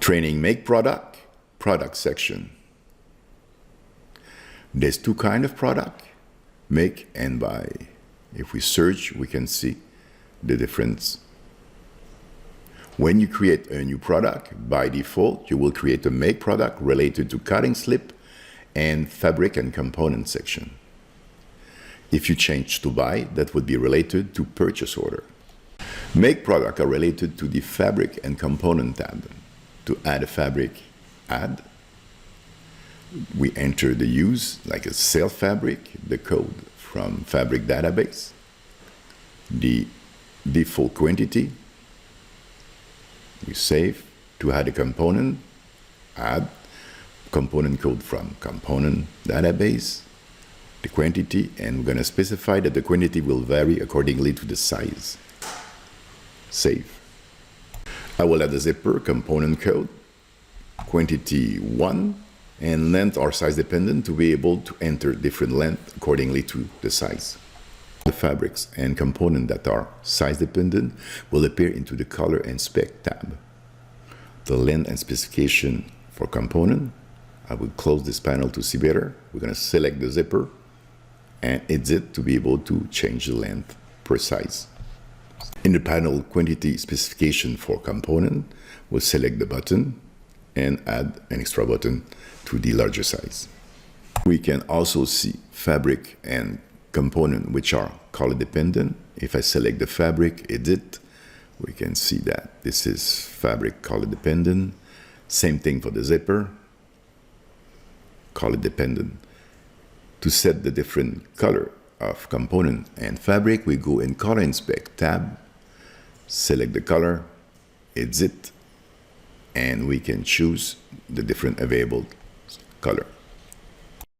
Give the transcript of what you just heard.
Training make product, product section. There's two kinds of product, make and buy. If we search, we can see the difference. When you create a new product, by default, you will create a make product related to cutting slip and fabric and component section. If you change to buy, that would be related to purchase order. Make product are related to the fabric and component tab. To add a fabric, add. We enter the use, like a sale fabric, the code from fabric database, the default quantity. We save. To add a component, add component code from component database, the quantity, and we're going to specify that the quantity will vary accordingly to the size. Save. I will add a zipper component code, quantity 1, and length or size dependent to be able to enter different length accordingly to the size. The fabrics and component that are size dependent will appear into the color and spec tab. The length and specification for component, I will close this panel to see better. We're going to select the zipper and exit to be able to change the length per size. In the panel quantity specification for component, we'll select the button and add an extra button to the larger size. We can also see fabric and component which are color dependent. If I select the fabric, edit, we can see that this is fabric color dependent. Same thing for the zipper, color dependent. To set the different color of component and fabric, we go in color inspect tab, select the color, exit, and we can choose the different available color.